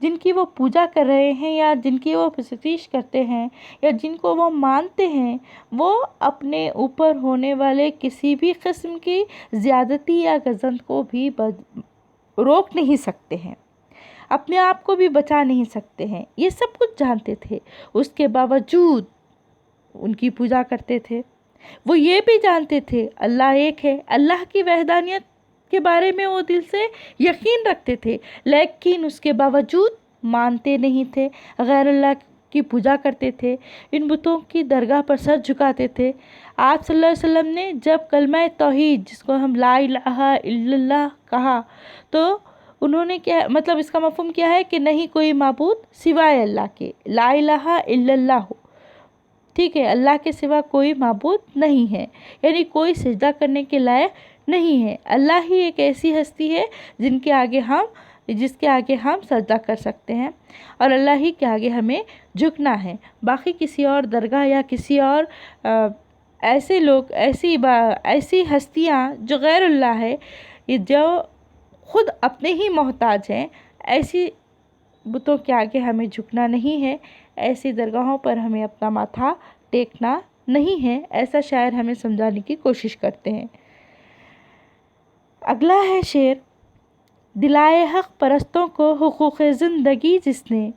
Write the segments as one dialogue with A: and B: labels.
A: جن کی وہ پوجا کر رہے ہیں یا جن کی وہ ستائش کرتے ہیں یا جن کو وہ مانتے ہیں، وہ اپنے اوپر ہونے والے کسی بھی قسم کی زیادتی یا غضب کو بھی روک نہیں سکتے ہیں، اپنے آپ کو بھی بچا نہیں سکتے ہیں۔ یہ سب کچھ جانتے تھے، اس کے باوجود ان کی پوجا کرتے تھے۔ وہ یہ بھی جانتے تھے اللہ ایک ہے، اللہ کی وحدانیت کے بارے میں وہ دل سے یقین رکھتے تھے، لیکن اس کے باوجود مانتے نہیں تھے، غیر اللہ کی پوجا کرتے تھے، ان بتوں کی درگاہ پر سر جھکاتے تھے۔ آپ صلی اللہ علیہ وسلم نے جب کلمہ توحید، جس کو ہم لا الہ الا اللہ کہا، تو انہوں نے کیا مطلب اس کا مفہوم کیا ہے کہ نہیں کوئی معبود سوائے اللہ کے، لا الہ الا اللہ ہو، ٹھیک ہے، اللہ کے سوا کوئی معبود نہیں ہے، یعنی کوئی سجدہ کرنے کے لائق نہیں ہے۔ اللہ ہی ایک ایسی ہستی ہے جس کے آگے ہم سجدہ کر سکتے ہیں، اور اللہ ہی کے آگے ہمیں جھکنا ہے۔ باقی کسی اور درگاہ یا کسی اور ایسے لوگ، ایسی ہستیاں جو غیر اللہ ہے، جو خود اپنے ہی محتاج ہیں، ایسی بتوں کے آگے ہمیں جھکنا نہیں ہے، ایسی درگاہوں پر ہمیں اپنا ماتھا ٹیکنا نہیں ہے، ایسا شاعر ہمیں سمجھانے کی کوشش کرتے ہیں۔ اگلا ہے شعر، دلائے حق پرستوں کو حقوق زندگی جس نے،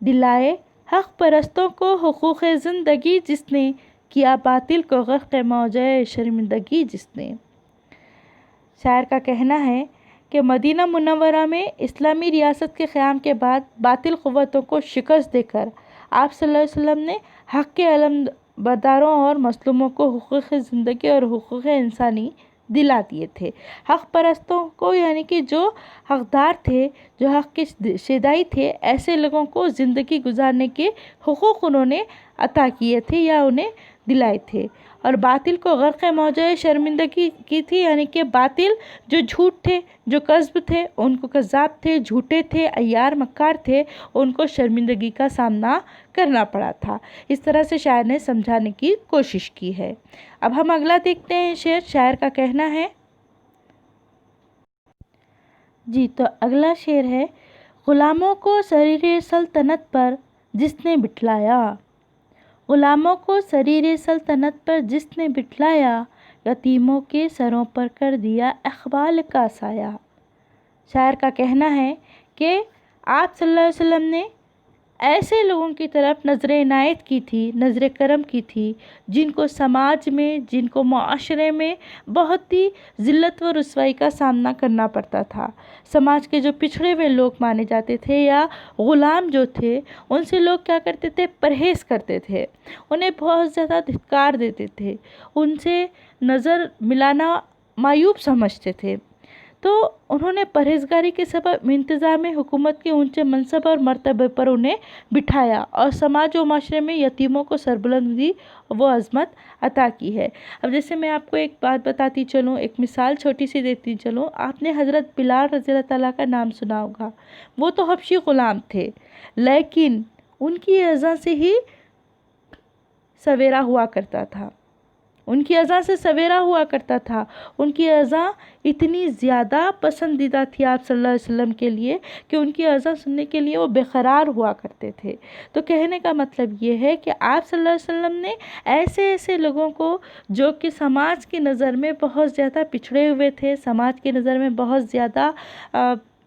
A: دلائے حق پرستوں کو حقوق زندگی جس نے، کیا باطل کو غرق موجۂ شرمندگی جس نے۔ شاعر کا کہنا ہے کہ مدینہ منورہ میں اسلامی ریاست کے قیام کے بعد باطل قوتوں کو شکست دے کر آپ صلی اللہ علیہ وسلم نے حق کے علم برداروں اور مظلوموں کو حقوق زندگی اور حقوق انسانی دلا دیے تھے۔ حق پرستوں کو، یعنی کہ جو حقدار تھے، جو حق کے شیدائی تھے، ایسے لوگوں کو زندگی گزارنے کے حقوق انہوں نے عطا کیے تھے یا انہیں دلائے تھے، اور باطل کو غرق موجۂ شرمندگی کی تھی، یعنی کہ باطل جو جھوٹ تھے، جو کذب تھے، ان کو کذاب تھے، جھوٹے تھے، عیار مکار تھے، ان کو شرمندگی کا سامنا کرنا پڑا تھا۔ اس طرح سے شاعر نے سمجھانے کی کوشش کی ہے۔ اب ہم اگلا دیکھتے ہیں شعر۔ شاعر کا کہنا ہے تو اگلا شعر ہے، غلاموں کو سریر سلطنت پر جس نے بٹھلایا، غلاموں کو سریر سلطنت پر جس نے بٹھلایا، یتیموں کے سروں پر کر دیا اقبال کا سایہ۔ شاعر کا کہنا ہے کہ آپ صلی اللہ علیہ وسلم نے ایسے لوگوں کی طرف نظر عنایت کی تھی، نظر کرم کی تھی، جن کو سماج میں، جن کو معاشرے میں بہت ہی ذلت و رسوائی کا سامنا کرنا پڑتا تھا۔ سماج کے جو پچھڑے ہوئے لوگ مانے جاتے تھے یا غلام جو تھے، ان سے لوگ کیا کرتے تھے؟ پرہیز کرتے تھے، انہیں بہت زیادہ دھتکار دیتے تھے، ان سے نظر ملانا معیوب سمجھتے تھے۔ تو انہوں نے پرہیزگاری کے سبب انتظام حکومت کے اونچے منصب اور مرتبے پر انہیں بٹھایا، اور سماج و معاشرے میں یتیموں کو سربلندی و عظمت عطا کی ہے۔ اب جیسے میں آپ کو ایک بات بتاتی چلوں، ایک مثال چھوٹی سی دیتی چلوں، آپ نے حضرت بلال رضی اللہ تعالیٰ کا نام سنا ہوگا۔ وہ تو حبشی غلام تھے، لیکن ان کی اذان سے ہی سویرا ہوا کرتا تھا، ان کی اذان سے سویرا ہوا کرتا تھا۔ ان کی اذان اتنی زیادہ پسندیدہ تھی آپ صلی اللہ علیہ وسلم کے لیے کہ ان کی اذان سننے کے لیے وہ بے قرار ہوا کرتے تھے۔ تو کہنے کا مطلب یہ ہے کہ آپ صلی اللہ علیہ وسلم نے ایسے لوگوں کو، جو کہ سماج کی نظر میں بہت زیادہ پچھڑے ہوئے تھے، سماج کی نظر میں بہت زیادہ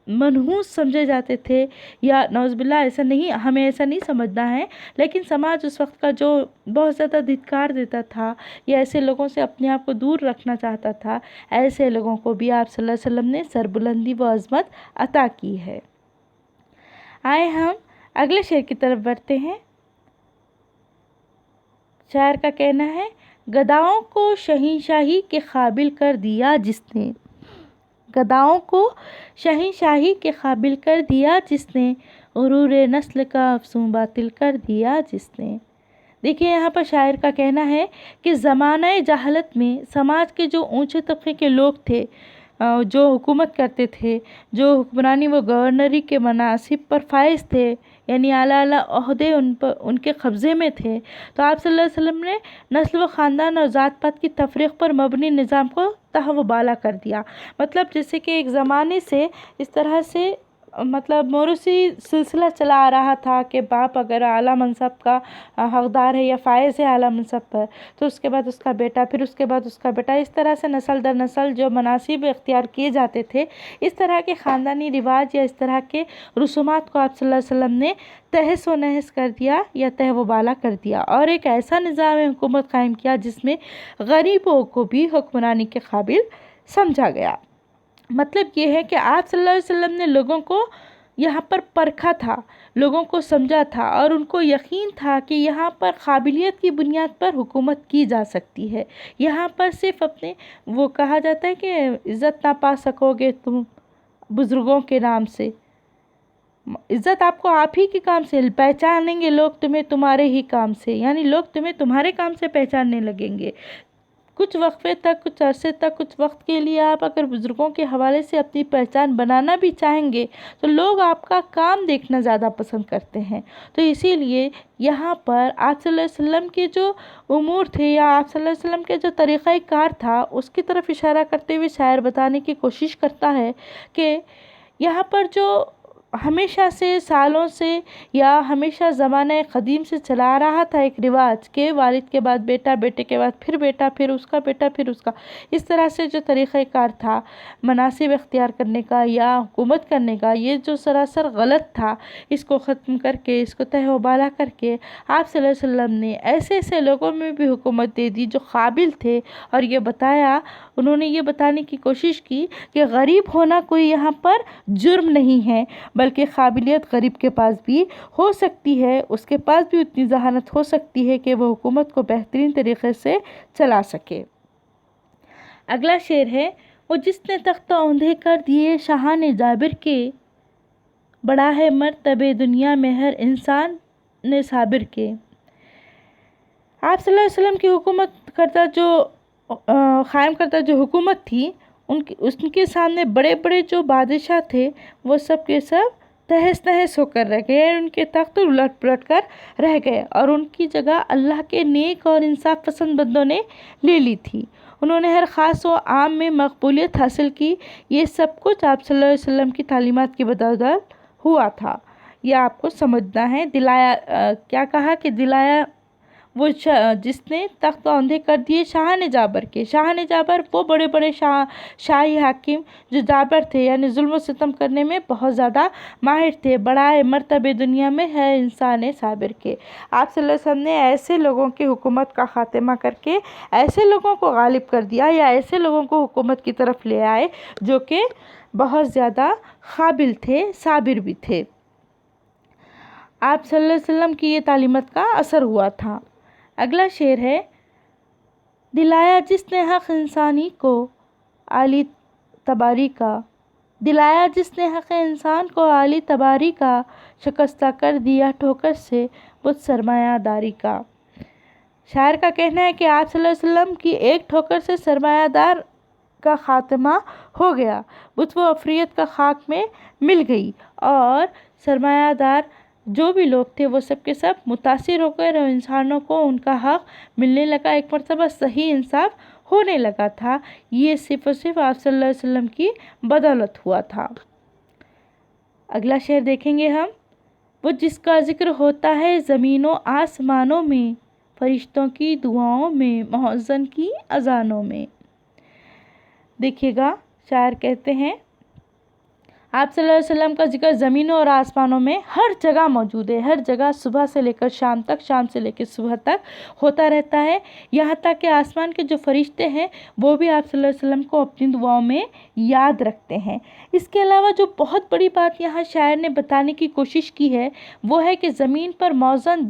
A: منحوس سمجھے جاتے تھے، یا نعوذ باللہ ایسا نہیں، ہمیں ایسا نہیں سمجھنا ہے، لیکن سماج اس وقت کا جو بہت زیادہ دھتکار دیتا تھا یا ایسے لوگوں سے اپنے آپ کو دور رکھنا چاہتا تھا، ایسے لوگوں کو بھی آپ صلی اللہ علیہ وسلم نے سربلندی و عظمت عطا کی ہے۔ آئے ہم اگلے شعر کی طرف بڑھتے ہیں۔ شاعر کا کہنا ہے، گداؤں کو شہنشاہی کے قابل کر دیا جس نے، گداؤں کو شہنشاہی کے قابل کر دیا جس نے، غرور نسل کا افسوں باطل کر دیا جس نے۔ دیکھیں یہاں پر شاعر کا کہنا ہے کہ زمانہ جہالت میں سماج کے جو اونچے طبقے کے لوگ تھے، جو حکومت کرتے تھے، جو حکمرانی و گورنری کے مناصب پر فائز تھے، یعنی اعلیٰ عہدے ان کے قبضے میں تھے، تو آپ صلی اللہ علیہ وسلم نے نسل و خاندان اور ذات پات کی تفریق پر مبنی نظام کو تہہ و بالا کر دیا۔ مطلب جیسے کہ ایک زمانے سے اس طرح سے مطلب موروثی سلسلہ چلا آ رہا تھا کہ باپ اگر اعلیٰ منصب کا حقدار ہے یا فائز ہے اعلیٰ منصب پر، تو اس کے بعد اس کا بیٹا، پھر اس کے بعد اس کا بیٹا، اس طرح سے نسل در نسل جو مناصب اختیار کیے جاتے تھے، اس طرح کے خاندانی رواج یا اس طرح کے رسومات کو آپ صلی اللہ علیہ وسلم نے تہس و نہس کر دیا یا تہ و بالا کر دیا، اور ایک ایسا نظام حکومت قائم کیا جس میں غریبوں کو بھی حکمرانی کے قابل سمجھا گیا۔ مطلب یہ ہے کہ آپ صلی اللہ علیہ وسلم نے لوگوں کو یہاں پر پرکھا تھا، لوگوں کو سمجھا تھا، اور ان کو یقین تھا کہ یہاں پر قابلیت کی بنیاد پر حکومت کی جا سکتی ہے۔ یہاں پر صرف اپنے وہ کہا جاتا ہے کہ عزت نہ پا سکو گے تم بزرگوں کے نام سے، عزت آپ کو آپ ہی کے کام سے پہچانیں گے لوگ، تمہیں تمہارے ہی کام سے، یعنی لوگ تمہیں تمہارے کام سے پہچاننے لگیں گے۔ کچھ وقفے تک، کچھ عرصے تک، کچھ وقت کے لیے آپ اگر بزرگوں کے حوالے سے اپنی پہچان بنانا بھی چاہیں گے تو لوگ آپ کا کام دیکھنا زیادہ پسند کرتے ہیں۔ تو اسی لیے یہاں پر آپ صلی اللہ علیہ وسلم کے جو امور تھے یا آپ صلی اللہ علیہ وسلم کے جو طریقہ کار تھا اس کی طرف اشارہ کرتے ہوئے شاعر بتانے کی کوشش کرتا ہے کہ یہاں پر جو ہمیشہ سے، سالوں سے یا ہمیشہ زمانہ قدیم سے چلا آ رہا تھا ایک رواج کہ والد کے بعد بیٹا، بیٹے کے بعد پھر بیٹا، پھر اس کا بیٹا، پھر اس کا، اس طرح سے جو طریقہ کار تھا مناصب اختیار کرنے کا یا حکومت کرنے کا، یہ جو سراسر غلط تھا، اس کو ختم کر کے، اس کو تہ و بالا کر کے آپ صلی اللہ علیہ وسلم نے ایسے ایسے لوگوں میں بھی حکومت دے دی جو قابل تھے، اور یہ بتایا، انہوں نے یہ بتانے کی کوشش کی کہ غریب ہونا کوئی یہاں پر جرم نہیں ہے، بلکہ قابلیت غریب کے پاس بھی ہو سکتی ہے، اس کے پاس بھی اتنی ذہانت ہو سکتی ہے کہ وہ حکومت کو بہترین طریقے سے چلا سکے۔ اگلا شعر ہے، وہ جس نے تخت اوندھے کر دیے شاہان جابر کے، بڑا ہے مرتبہ دنیا میں ہر انسان نے صابر کے۔ آپ صلی اللہ علیہ وسلم کی حکومت کرتا جو قائم کرتا جو حکومت تھی، ان کے سامنے بڑے بڑے جو بادشاہ تھے وہ سب کے سب تہس نہس ہو کر رہ گئے، ان کے تخت الٹ پلٹ کر رہ گئے، اور ان کی جگہ اللہ کے نیک اور انصاف پسند بندوں نے لے لی تھی۔ انہوں نے ہر خاص و عام میں مقبولیت حاصل کی۔ یہ سب کچھ آپ صلی اللہ علیہ وسلم کی تعلیمات کی بدولت ہوا تھا، یہ آپ کو سمجھنا ہے۔ کیا کہا کہ دلایا وہ جس نے تخت اوندھے کر دیے شاہان جابر کے۔ شاہان جابر وہ بڑے بڑے شاہی حاکم جو جابر تھے، یعنی ظلم و ستم کرنے میں بہت زیادہ ماہر تھے۔ بڑا مرتبہ دنیا میں ہے انسان صابر کے۔ آپ صلی اللہ علیہ وسلم نے ایسے لوگوں کی حکومت کا خاتمہ کر کے ایسے لوگوں کو غالب کر دیا، یا ایسے لوگوں کو حکومت کی طرف لے آئے جو کہ بہت زیادہ قابل تھے، صابر بھی تھے۔ آپ صلی اللہ علیہ وسلم کی یہ تعلیمات کا اثر ہوا تھا۔ اگلا شعر ہے، دلایا جس نے حق انسانی کو عالی تباری کا، دلایا جس نے حق انسان کو عالی تباری کا، شکستہ کر دیا ٹھوکر سے بت سرمایہ داری کا۔ شاعر کا کہنا ہے کہ آپ صلی اللہ علیہ وسلم کی ایک ٹھوکر سے سرمایہ دار کا خاتمہ ہو گیا، بت و عفریت کا خاک میں مل گئی، اور سرمایہ دار جو بھی لوگ تھے وہ سب کے سب متاثر ہو کر انسانوں کو ان کا حق ملنے لگا، ایک مرتبہ صحیح انصاف ہونے لگا تھا۔ یہ صرف اور صرف آپ صلی اللہ علیہ وسلم کی بدولت ہوا تھا۔ اگلا شعر دیکھیں گے ہم، وہ جس کا ذکر ہوتا ہے زمین و آسمانوں میں، فرشتوں کی دعاؤں میں، مؤذن کی اذانوں میں۔ دیکھیے گا، شاعر کہتے ہیں آپ صلی اللہ علیہ وسلم کا ذکر زمینوں اور آسمانوں میں ہر جگہ موجود ہے، ہر جگہ صبح سے لے کر شام تک، شام سے لے کر صبح تک ہوتا رہتا ہے، یہاں تک کہ آسمان کے جو فرشتے ہیں وہ بھی آپ صلی اللہ علیہ وسلم کو اپنی دعاؤں میں یاد رکھتے ہیں۔ اس کے علاوہ جو بہت بڑی بات یہاں شاعر نے بتانے کی کوشش کی ہے وہ ہے کہ زمین پر موزن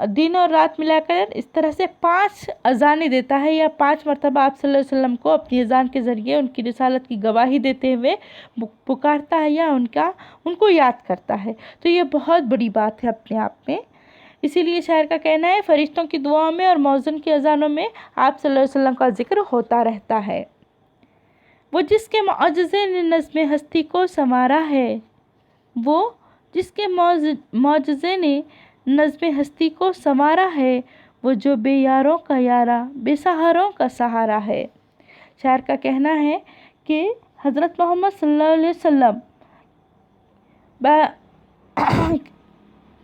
A: دن اور رات ملا کر اس طرح سے 5 اذانیں دیتا ہے، یا 5 مرتبہ آپ صلی اللہ علیہ وسلم کو اپنی اذان کے ذریعے ان کی رسالت کی گواہی دیتے ہوئے پکارتا ہے یا ان کو یاد کرتا ہے۔ تو یہ بہت بڑی بات ہے اپنے آپ میں، اسی لیے شاعر کا کہنا ہے فرشتوں کی دعاؤں میں اور مؤذن کی اذانوں میں آپ صلی اللہ علیہ وسلم کا ذکر ہوتا رہتا ہے۔ وہ جس کے معجزے نے نظم ہستی کو سنوارا ہے، وہ جس کے معجزے نے نظم ہستی کو سنوارا ہے، وہ جو بے یاروں کا یارا، بے سہاروں کا سہارا ہے۔ شاعر کا کہنا ہے کہ حضرت محمد صلی اللہ علیہ وسلم